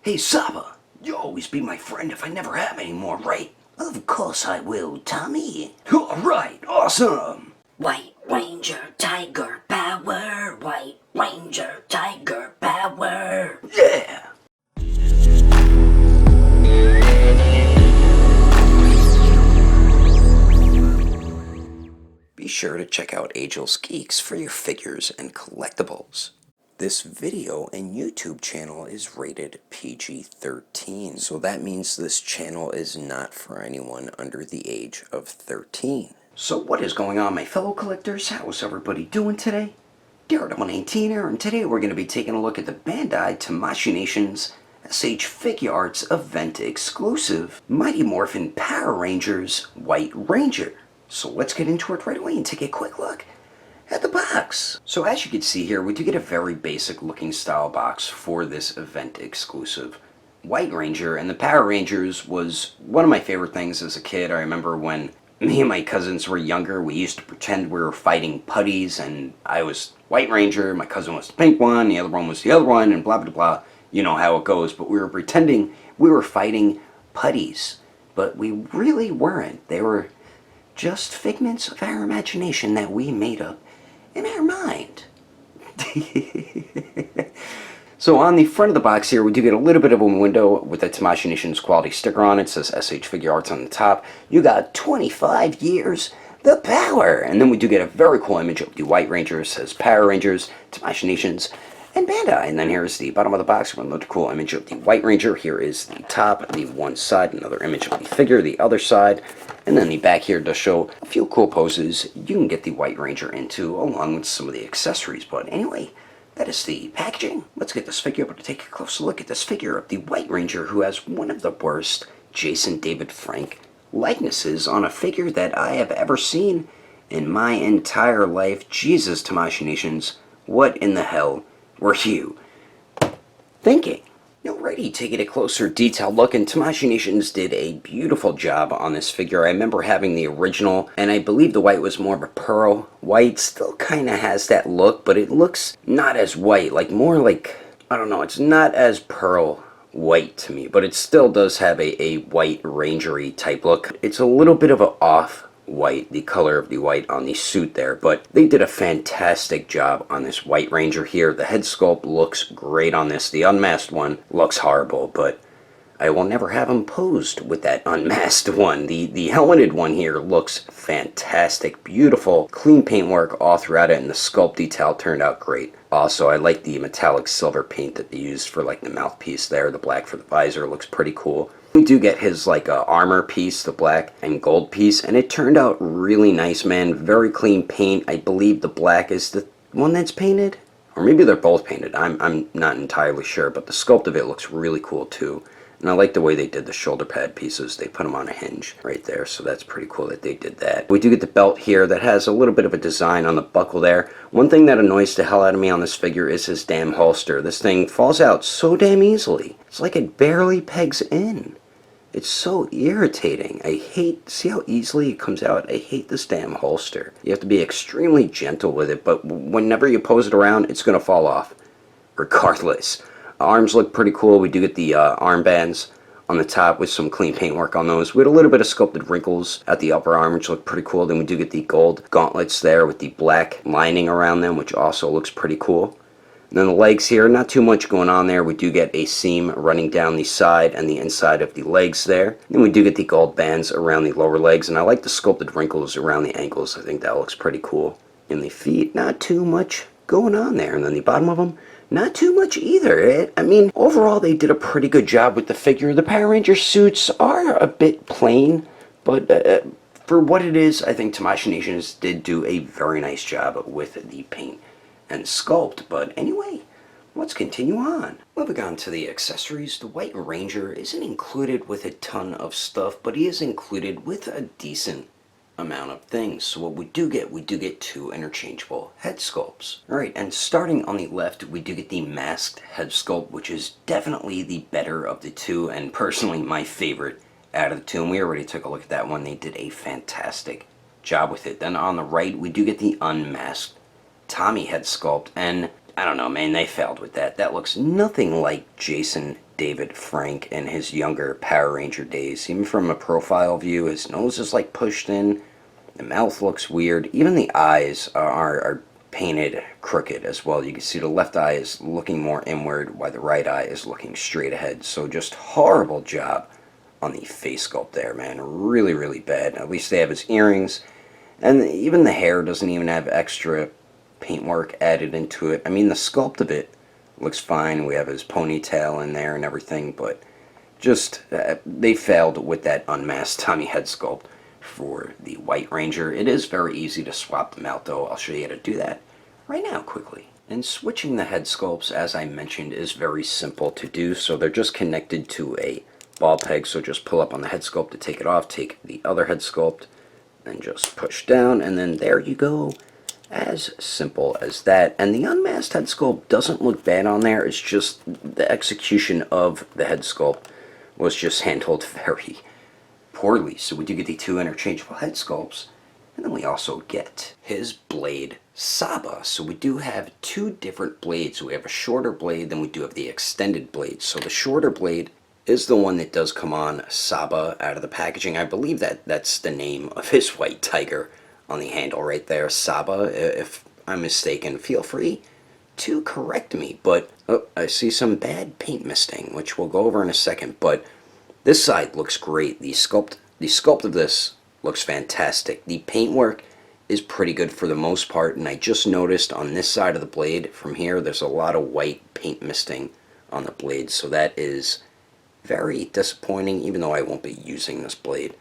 Hey, Saba, you'll always be my friend if I never have any more, right? Of course I will, Tommy. Alright, awesome! White Ranger Tiger Power! White Ranger Tiger Power! Yeah! Be sure to check out Agelessgeeks for your figures and collectibles. This video and YouTube channel is rated PG-13, so that means this channel is not for anyone under the age of 13. So what is going on, my fellow collectors? How's everybody doing today? Daredevil19 here, and today we're going to be taking a look at the Bandai Tamashii Nations SH Figuarts event exclusive Mighty Morphin Power Rangers White Ranger. So let's get into it right away and take a quick look at the box. So as you can see here, we do get a very basic looking style box for this event exclusive White Ranger, and the Power Rangers was one of my favorite things as a kid. I remember when me and my cousins were younger, we used to pretend we were fighting putties, and I was White Ranger, my cousin was the pink one, the other one was the other one, and blah blah blah. You know how it goes, but we were pretending we were fighting putties, but we really weren't. They were just figments of our imagination that we made up in our mind. So on the front of the box here, we do get a little bit of a window with the Tamashii Nations quality sticker on it. It says SH Figuarts on the top. You got 25 years, the power. And then we do get a very cool image of the White Ranger. It says Power Rangers, Tamashii Nations, and Bandai. And then here's the bottom of the box. Another cool image of the White Ranger. Here is the top, the one side, another image of the figure, the other side. And then the back here does show a few cool poses you can get the White Ranger into, along with some of the accessories. But anyway, that is the packaging. Let's get this figure up to take a closer look at this figure of the White Ranger, who has one of the worst Jason David Frank likenesses on a figure that I have ever seen in my entire life. Jesus, Tamashii Nations, what in the hell were you thinking? Alrighty, taking a closer detailed look, and Tamashii Nations did a beautiful job on this figure. I remember having the original, and I believe the white was more of a pearl white. Still kind of has that look, but it looks not as white, like more like, I don't know, it's not as pearl white to me, but it still does have a white rangery type look. It's a little bit of an off white, the color of the white on the suit there, but they did a fantastic job on this White Ranger here. The head sculpt looks great on this. The unmasked one looks horrible, but I will never have him posed with that unmasked one. The helmeted one here looks fantastic. Beautiful, clean paintwork all throughout it, and the sculpt detail turned out great. Also, I like the metallic silver paint that they used for like the mouthpiece there. The black for the visor looks pretty cool. We do get his like armor piece, the black and gold piece, and it turned out really nice, man. Very clean paint. I believe the black is the one that's painted, or maybe they're both painted. I'm not entirely sure, but the sculpt of it looks really cool too. And I like the way they did the shoulder pad pieces. They put them on a hinge right there, so that's pretty cool that they did that. We do get the belt here that has a little bit of a design on the buckle there. One thing that annoys the hell out of me on this figure is his damn holster. This thing falls out so damn easily. It's like it barely pegs in. It's so irritating. I hate, see how easily it comes out? I hate this damn holster. You have to be extremely gentle with it, but whenever you pose it around, it's going to fall off, regardless. Arms look pretty cool. We do get the armbands on the top with some clean paintwork on those. We had a little bit of sculpted wrinkles at the upper arm, which look pretty cool. Then we do get the gold gauntlets there with the black lining around them, which also looks pretty cool. And then the legs here, not too much going on there. We do get a seam running down the side and the inside of the legs there. Then we do get the gold bands around the lower legs, and I like the sculpted wrinkles around the ankles. I think that looks pretty cool. In the feet, not too much going on there. And then the bottom of them, not too much either. I mean, overall, they did a pretty good job with the figure. The Power Ranger suits are a bit plain, but for what it is, I think Tamashii Nations did do a very nice job with the paint and sculpt. But anyway, let's continue on. Moving on to the accessories, the White Ranger isn't included with a ton of stuff, but he is included with a decent amount of things. So what we do get two interchangeable head sculpts. Alright, and starting on the left, we do get the masked head sculpt, which is definitely the better of the two, and personally my favorite out of the two, and we already took a look at that one. They did a fantastic job with it. Then on the right, we do get the unmasked Tommy head sculpt, and I don't know, man, they failed with that. That looks nothing like Jason David Frank in his younger Power Ranger days. Even from a profile view, his nose is like pushed in, the mouth looks weird, even the eyes are painted crooked as well. You can see the left eye is looking more inward while the right eye is looking straight ahead. So just horrible job on the face sculpt there, man. Really, really bad. At least they have his earrings, and even the hair doesn't even have extra paintwork added into it. I mean, the sculpt of it looks fine. We have his ponytail in there and everything, but just they failed with that unmasked Tommy head sculpt for the White Ranger. It is very easy to swap them out, though. I'll show you how to do that right now quickly. And switching the head sculpts, as I mentioned, is very simple to do. So they're just connected to a ball peg, so just pull up on the head sculpt to take it off, take the other head sculpt, and just push down, and then there you go. As simple as that. And the unmasked head sculpt doesn't look bad on there. It's just the execution of the head sculpt was just handled very poorly. So we do get the two interchangeable head sculpts, and then we also get his blade Saba. So we do have two different blades. We have a shorter blade, then we do have the extended blade. So the shorter blade is the one that does come on Saba out of the packaging. I believe that's the name of his white tiger on the handle right there, Saba. If I'm mistaken, feel free to correct me. But I see some bad paint misting, which we'll go over in a second. But this side looks great. The sculpt of this looks fantastic. The paintwork is pretty good for the most part, and I just noticed on this side of the blade from here, there's a lot of white paint misting on the blade, so that is very disappointing, even though I won't be using this blade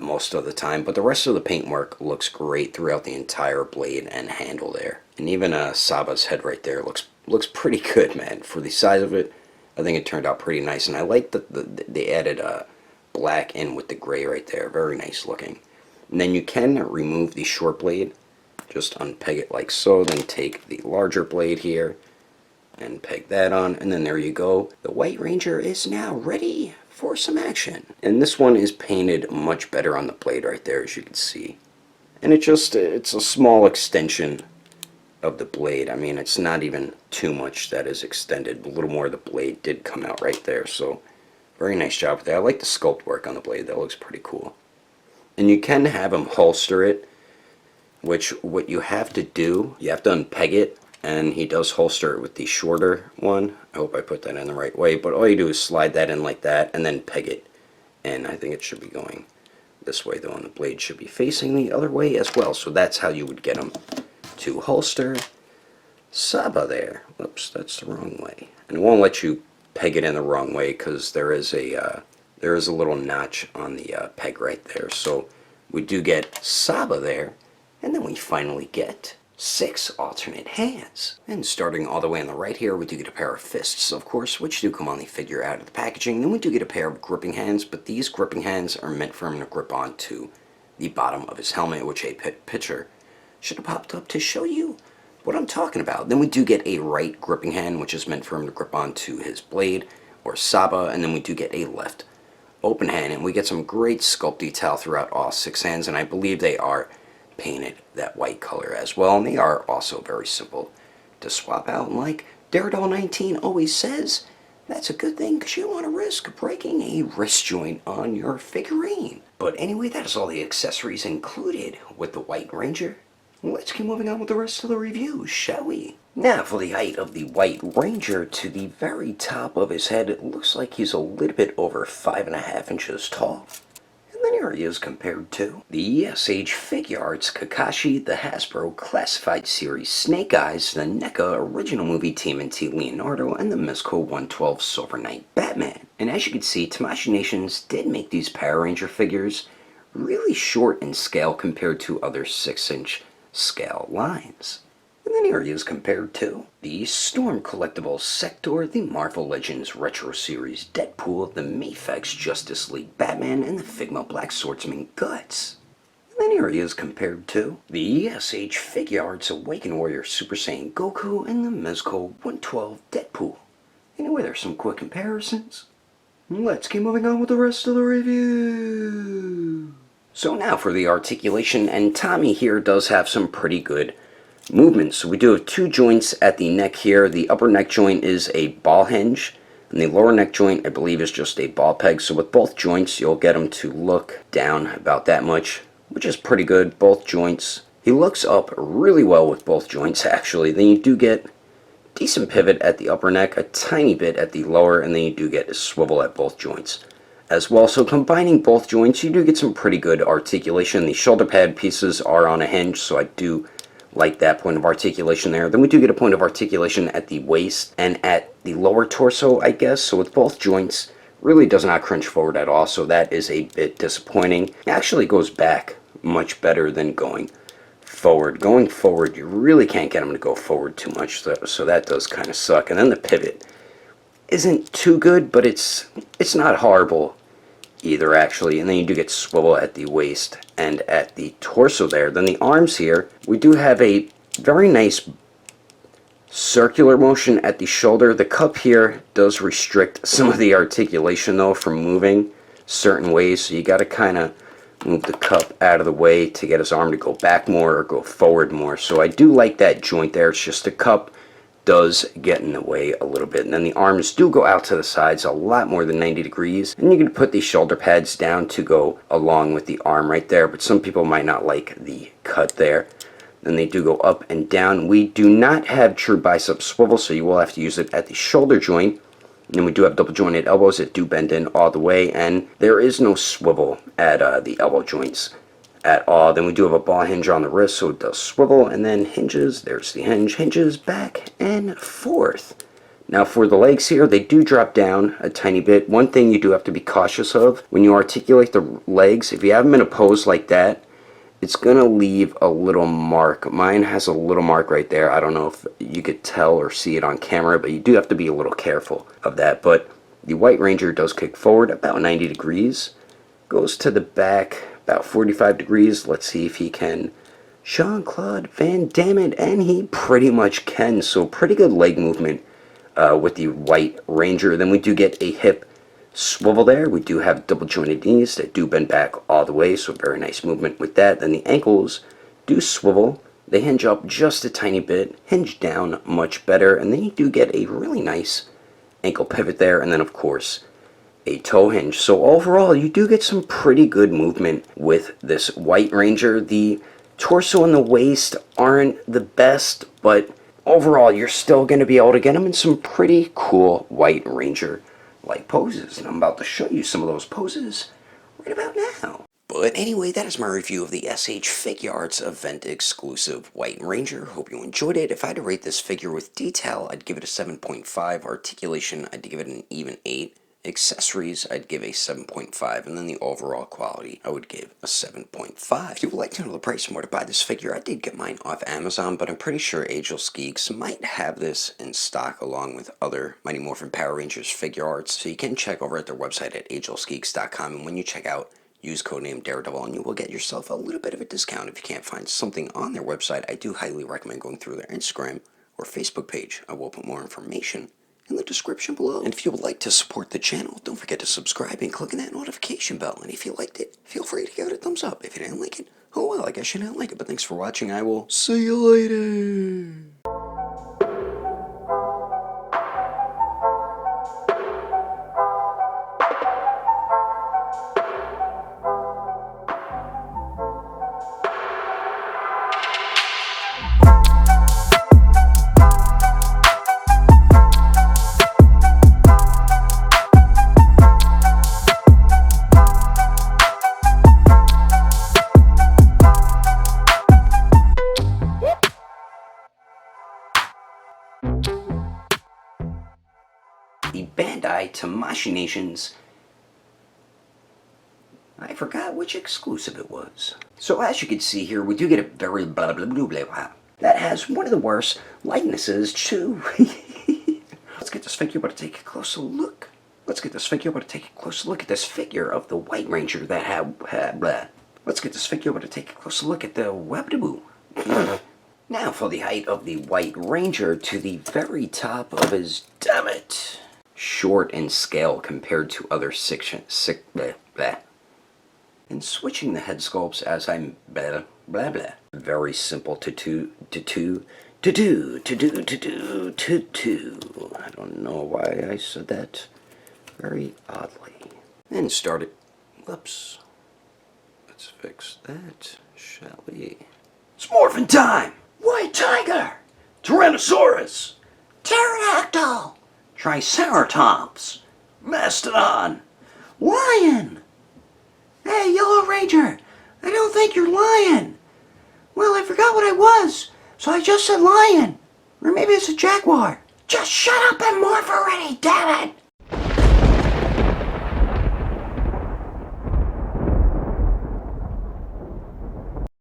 most of the time. But the rest of the paintwork looks great throughout the entire blade and handle there. And even Saba's head right there looks pretty good, man. For the size of it, I think it turned out pretty nice. And I like that they added black in with the gray right there. Very nice looking. And then you can remove the short blade. Just unpeg it like so. Then take the larger blade here and peg that on. And then there you go. The White Ranger is now ready for some action. And this one is painted much better on the blade right there, as you can see. And it's a small extension of the blade. I mean, it's not even too much that is extended. A little more of the blade did come out right there, so very nice job with that. I like the sculpt work on the blade. That looks pretty cool. And you can have him holster it, which what you have to do, you have to unpeg it, and he does holster it with the shorter one. I hope I put that in the right way, but all you do is slide that in like that and then peg it. And I think it should be going this way though, and the blade should be facing the other way as well. So that's how you would get him to holster Saba there. Whoops, that's the wrong way. And it won't let you peg it in the wrong way because there is a little notch on the peg right there. So we do get Saba there, and then we finally get 6 alternate hands. And starting all the way on the right here, we do get a pair of fists, of course, which do come on the figure out of the packaging. Then we do get a pair of gripping hands, but these gripping hands are meant for him to grip onto the bottom of his helmet, which a picture should have popped up to show you what I'm talking about. Then we do get a right gripping hand, which is meant for him to grip onto his blade or Saba, and then we do get a left open hand, and we get some great sculpt detail throughout all 6 hands, and I believe they are painted that white color as well, and they are also very simple to swap out. And like Daredevil 19 always says, that's a good thing because you don't want to risk breaking a wrist joint on your figurine. But anyway, that is all the accessories included with the White Ranger. Let's keep moving on with the rest of the review, shall we? Now for the height of the White Ranger. To the very top of his head, it looks like he's a little bit over 5.5 inches tall. And then here he is compared to the SH Figuarts Kakashi, the Hasbro Classified Series Snake Eyes, the NECA Original Movie TMNT Leonardo, and the Mezco 112 Silver Knight Batman. And as you can see, Tamashii Nations did make these Power Ranger figures really short in scale compared to other 6-inch scale lines. And then here he is compared to the Storm Collectibles Sector, the Marvel Legends Retro Series Deadpool, the Mafex Justice League Batman, and the Figma Black Swordsman Guts. And then here he is compared to the SH Figuarts Awakened Warrior Super Saiyan Goku, and the Mezco 112 Deadpool. Anyway, there's some quick comparisons. Let's keep moving on with the rest of the review. So now for the articulation, and Tommy here does have some pretty good movement. So we do have 2 joints at the neck here. The upper neck joint is a ball hinge, And the lower neck joint, I believe, is just a ball peg. So with both joints, you'll get him to look down about that much, which is pretty good. Both joints. He looks up really well with both joints, actually. Then you do get decent pivot at the upper neck, a tiny bit at the lower, and then you do get a swivel at both joints as well. So combining both joints, you do get some pretty good articulation. The shoulder pad pieces are on a hinge, so I do like that point of articulation there. Then we do get a point of articulation at the waist and at the lower torso, I guess. So with both joints, really does not crunch forward at all, so that is a bit disappointing. It actually goes back much better than going forward. Going forward, you really can't get them to go forward too much, so that does kind of suck. And then the pivot isn't too good, but it's not horrible either, actually. And then you do get swivel at the waist and at the torso there. Then the arms here, we do have a very nice circular motion at the shoulder. The cup here does restrict some of the articulation, though, from moving certain ways, so you got to kind of move the cup out of the way to get his arm to go back more or go forward more. So I do like that joint there. It's just the cup does get in the way a little bit. And then the arms do go out to the sides a lot more than 90 degrees. And you can put the shoulder pads down to go along with the arm right there. But some people might not like the cut there. Then they do go up and down. We do not have true bicep swivel, so you will have to use it at the shoulder joint. And then we do have double jointed elbows that do bend in all the way, and there is no swivel at the elbow joints at all. Then we do have a ball hinge on the wrist, so it does swivel, and then hinges. There's the hinge, hinges back and forth. Now for the legs here, they do drop down a tiny bit. One thing you do have to be cautious of when you articulate the legs, if you have them in a pose like that, it's going to leave a little mark. Mine has a little mark right there. I don't know if you could tell or see it on camera, but you do have to be a little careful of that. But the White Ranger does kick forward about 90 degrees, goes to the back about 45 degrees. Let's see if he can Jean-Claude Van Damme it, and he pretty much can. So pretty good leg movement with the White Ranger. Then we do get a hip swivel there. We do have double jointed knees that do bend back all the way, so very nice movement with that. Then the ankles do swivel. They hinge up just a tiny bit, hinge down much better, and then you do get a really nice ankle pivot there, and then of course a toe hinge. So overall, you do get some pretty good movement with this White Ranger. The torso and the waist aren't the best, but overall you're still going to be able to get them in some pretty cool White Ranger like poses, and I'm about to show you some of those poses right about now. But anyway, that is my review of the SH Figuarts event exclusive White Ranger. Hope you enjoyed it. If I had to rate this figure with detail, I'd give it a 7.5. Articulation, I'd give it an even 8. Accessories, I'd give a 7.5, and then the overall quality, I would give a 7.5. If you would like to know the price and where to buy this figure, I did get mine off Amazon, but I'm pretty sure Agelessgeeks might have this in stock along with other Mighty Morphin Power Rangers Figuarts, so you can check over at their website at agelessgeeks.com, and when you check out, use codename Daredevil, and you will get yourself a little bit of a discount if you can't find something on their website. I do highly recommend going through their Instagram or Facebook page. I will put more information in the description below. And if you would like to support the channel, don't forget to subscribe and click on that notification bell. And if you liked it, feel free to give it a thumbs up. If you didn't like it, oh well, I guess you didn't like it. But thanks for watching. I will see you later. The Bandai Tamashii Nations. I forgot which exclusive it was. So as you can see here, we do get a very blah blah blah blah blah. That has one of the worst likenesses to. Let's get this figure, but take a closer look. Let's get this figure, but take a closer look at this figure of the White Ranger that had blah. Let's get this figure, but take a closer look at the webdaboo. Now for the height of the White Ranger to the very top of his, damn it, short in scale compared to other and switching the head sculpts as I'm blah blah blah. Very simple to I don't know why I said that very oddly. And start it. Whoops. Let's fix that, shall we? It's morphin' time! White tiger! Tyrannosaurus! Pterodactyl! Triceratops! Mastodon! Lion! Hey, Yellow Ranger! I don't think you're lying! Well, I forgot what I was, so I just said lion. Or maybe it's a jaguar. Just shut up and morph already, damn it!